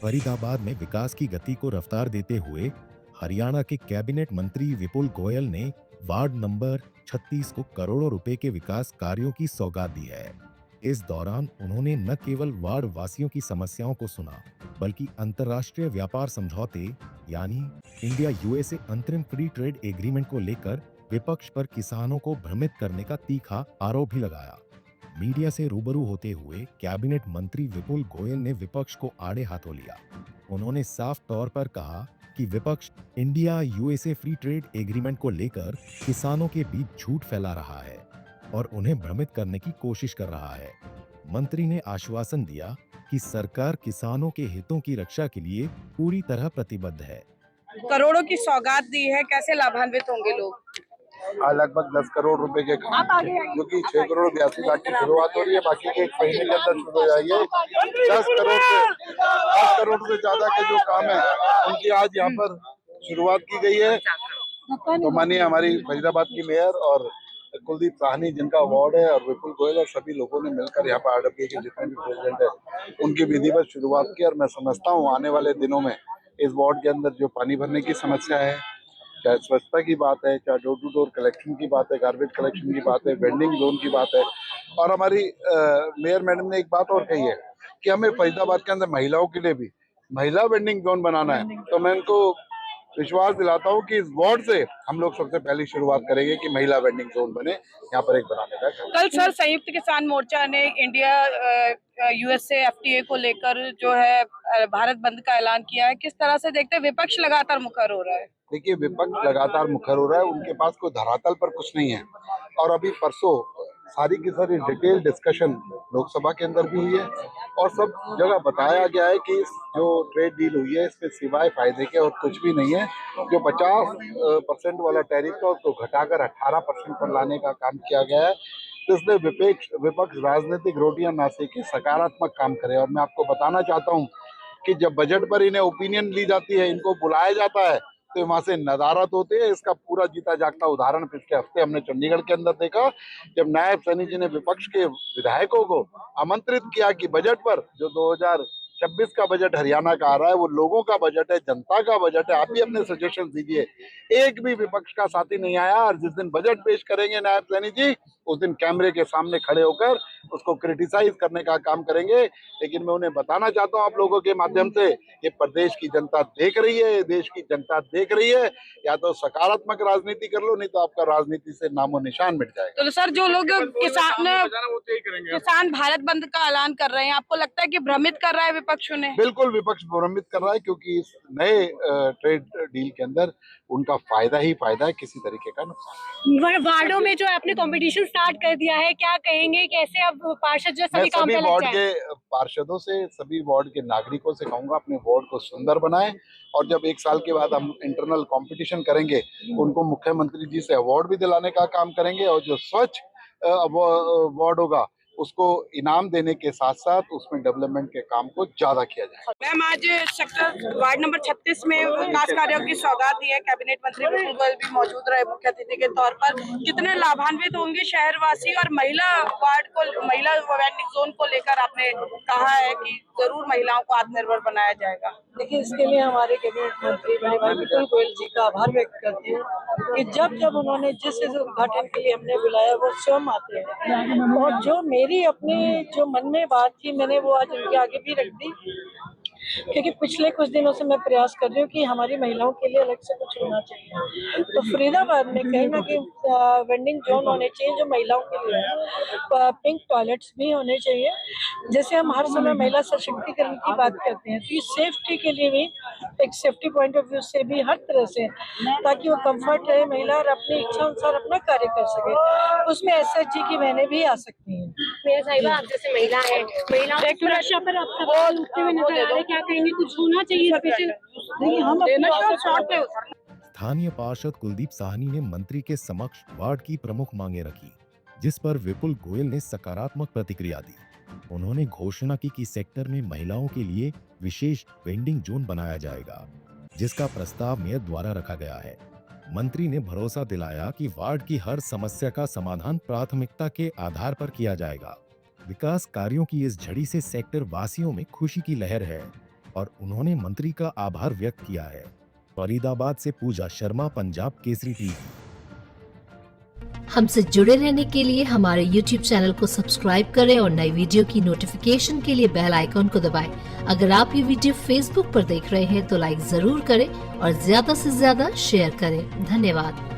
फरीदाबाद में विकास की गति को रफ्तार देते हुए हरियाणा के कैबिनेट मंत्री विपुल गोयल ने वार्ड नंबर 36 को करोड़ों रुपए के विकास कार्यों की सौगात दी है। इस दौरान उन्होंने न केवल वार्ड वासियों की समस्याओं को सुना, बल्कि अंतर्राष्ट्रीय व्यापार समझौते यानी इंडिया यूएसए अंतरिम फ्री ट्रेड एग्रीमेंट को लेकर विपक्ष पर किसानों को भ्रमित करने का तीखा आरोप भी लगाया। मीडिया से रूबरू होते हुए कैबिनेट मंत्री विपुल गोयल ने विपक्ष को आड़े हाथों लिया। उन्होंने साफ तौर पर कहा कि विपक्ष India USA free trade agreement को लेकर किसानों के बीच झूठ फैला रहा है और उन्हें भ्रमित करने की कोशिश कर रहा है। मंत्री ने आश्वासन दिया कि सरकार किसानों के हितों की रक्षा के लिए पूरी तरह प्रतिबद्ध है। करोड़ों की सौगात दी है, कैसे लाभान्वित होंगे लोग? लगभग 10 करोड़ रुपए के काम, जो कि 6 करोड़ 82 लाख की शुरुआत हो रही है, बाकी के एक महीने के अंदर शुरू हो जाएगी। 10 करोड़ से ज्यादा के जो काम है उनकी आज यहाँ पर शुरुआत की गई है। तो मानिए हमारी फरीदाबाद की मेयर और कुलदीप साहनी जिनका अवार्ड है और विपुल गोयल और सभी लोगों ने मिलकर यहाँ पर आरडब्ल्यू के जितने भी प्रेसिडेंट है उनकी विधिवत शुरुआत की। और मैं समझता हूँ आने वाले दिनों में इस वार्ड के अंदर जो पानी भरने की समस्या है, चाहे स्वच्छता की बात है, चाहे डोर टू डोर कलेक्शन की बात है, गार्बेज कलेक्शन की बात है, वेंडिंग जोन की बात है, और हमारी मेयर मैडम ने एक बात और कही है कि हमें फरीदाबाद के अंदर महिलाओं के लिए भी महिला वेंडिंग जोन बनाना है। तो मैं इनको विश्वास दिलाता हूँ कि इस वार्ड से हम लोग सबसे पहली शुरुआत करेंगे कि महिला वेंडिंग जोन बने यहाँ पर एक बनाने का। कल सर संयुक्त किसान मोर्चा ने इंडिया यूएसए एफटीए को लेकर जो है भारत बंद का ऐलान किया है। किस तरह से देखते हैं, विपक्ष लगातार मुखर हो रहा है? देखिए, विपक्ष लगातार मुखर हो रहा है, उनके पास कोई धरातल पर कुछ नहीं है। और अभी परसों सारी की सारी डिटेल डिस्कशन लोकसभा के अंदर भी हुई है और सब जगह बताया गया है कि जो ट्रेड डील हुई है इसमें सिवाय फायदे के और कुछ भी नहीं है। जो 50% वाला टैरिफ था उसको घटाकर 18% पर लाने का काम किया गया है। तो इसलिए विपक्ष राजनीतिक रोटियां ना सेके, सकारात्मक काम करे। और मैं आपको बताना चाहता हूँ कि जब बजट पर इन्हें ओपिनियन ली जाती है, इनको बुलाया जाता है, तो वहां से नदारत होती है। इसका पूरा जीता जागता उदाहरण पिछले हफ्ते हमने चंडीगढ़ के अंदर देखा, जब नायब सैनी जी ने विपक्ष के विधायकों को आमंत्रित किया कि बजट पर जो 2026 का बजट हरियाणा का आ रहा है वो लोगों का बजट है, जनता का बजट है, आप भी अपने सजेशन दीजिए। एक भी विपक्ष का साथी नहीं आया। और जिस दिन बजट पेश करेंगे नायब सैनी जी, उस दिन कैमरे के सामने खड़े होकर उसको क्रिटिसाइज करने का काम करेंगे। लेकिन मैं उन्हें बताना चाहता हूं आप लोगों के माध्यम से, ये प्रदेश की जनता देख रही है, देश की जनता देख रही है। या तो सकारात्मक राजनीति कर लो, नहीं तो आपका राजनीति से नामो निशान मिट जाएगा। तो सर, जो लोग किसान भारत बंद का ऐलान कर रहे हैं, आपको लगता है कि भ्रमित कर रहा है विपक्ष उन्हें? बिल्कुल विपक्ष भ्रमित कर रहा है, क्योंकि इस नए ट्रेड डील के अंदर उनका फायदा ही फायदा है, किसी तरीके का नुकसान। वार्डों में जो आपने कंपटीशन स्टार्ट कर दिया है, क्या कहेंगे, कैसे अब पार्षद जो सभी काम पे लग वार्ड जाएं? के पार्षदों से, सभी वार्ड के नागरिकों से कहूंगा अपने वार्ड को सुंदर बनाएं। और जब 1 साल के बाद हम इंटरनल कंपटीशन करेंगे, उनको मुख्यमंत्री जी से अवार्ड भी दिलाने का काम करेंगे। और जो स्वच्छ वार्ड होगा उसको इनाम देने के साथ साथ उसमें डेवलपमेंट के काम को ज्यादा किया जाए। मैम, आज सेक्टर वार्ड नंबर 36 में विकास कार्यों की सौगात दी है। कैबिनेट मंत्री विपुल गोयल भी मौजूद रहे मुख्य अतिथि के तौर पर। कितने लाभान्वित होंगे शहरवासी? और महिला वेंडिंग जोन को लेकर आपने कहा है कि जरूर महिलाओं को आत्मनिर्भर बनाया जाएगा। देखिए, इसके लिए हमारे कैबिनेट मंत्री भाई विपुल गोयल जी का आभार व्यक्त करती हूँ कि जब उन्होंने जिस उद्घाटन के लिए हमने बुलाया वो स्वयं आते हैं। और जो मेरी अपनी जो मन में बात थी, मैंने वो आज उनके आगे भी रख दी, क्योंकि पिछले कुछ दिनों से मैं प्रयास कर रही हूँ कि हमारी महिलाओं के लिए अलग से कुछ होना चाहिए। तो फरीदाबाद में कहीं ना कहीं वेंडिंग जोन होने चाहिए जो महिलाओं के लिए, पिंक टॉयलेट्स भी होने चाहिए। जैसे हम हर समय महिला सशक्तिकरण की बात करते हैं, तो ये सेफ्टी के लिए भी, एक सेफ्टी पॉइंट ऑफ व्यू से भी, हर तरह से, ताकि वो कंफर्ट रहे महिला और अपनी इच्छा अनुसार अपना कार्य कर सके। उसमें एसएचजी की बहनें भी आ सकती हैं। मेरे साहिबा, आप जैसे महिला है, महिलाओं की सुरक्षा पर आप सवाल उठते हुए नजर आ रहे हैं, क्या कहेंगे, कुछ होना चाहिए स्पेशल? नहीं, हम स्थानीय पार्षद कुलदीप साहनी ने मंत्री के समक्ष वार्ड की प्रमुख मांगे रखी, जिस पर विपुल गोयल ने सकारात्मक प्रतिक्रिया दी। उन्होंने घोषणा की कि सेक्टर में महिलाओं के लिए विशेष वेंडिंग जोन बनाया जाएगा, जिसका प्रस्ताव मेयर द्वारा रखा गया है। मंत्री ने भरोसा दिलाया कि वार्ड की हर समस्या का समाधान प्राथमिकता के आधार पर किया जाएगा। विकास कार्यों की इस झड़ी से सेक्टर वासियों में खुशी की लहर है और उन्होंने मंत्री का आभार व्यक्त किया है। फरीदाबाद से पूजा शर्मा, पंजाब केसरी टीवी। हमसे जुड़े रहने के लिए हमारे YouTube चैनल को सब्सक्राइब करें और नई वीडियो की नोटिफिकेशन के लिए बेल आइकॉन को दबाएं। अगर आप ये वीडियो Facebook पर देख रहे हैं तो लाइक जरूर करें और ज्यादा से ज्यादा शेयर करें। धन्यवाद।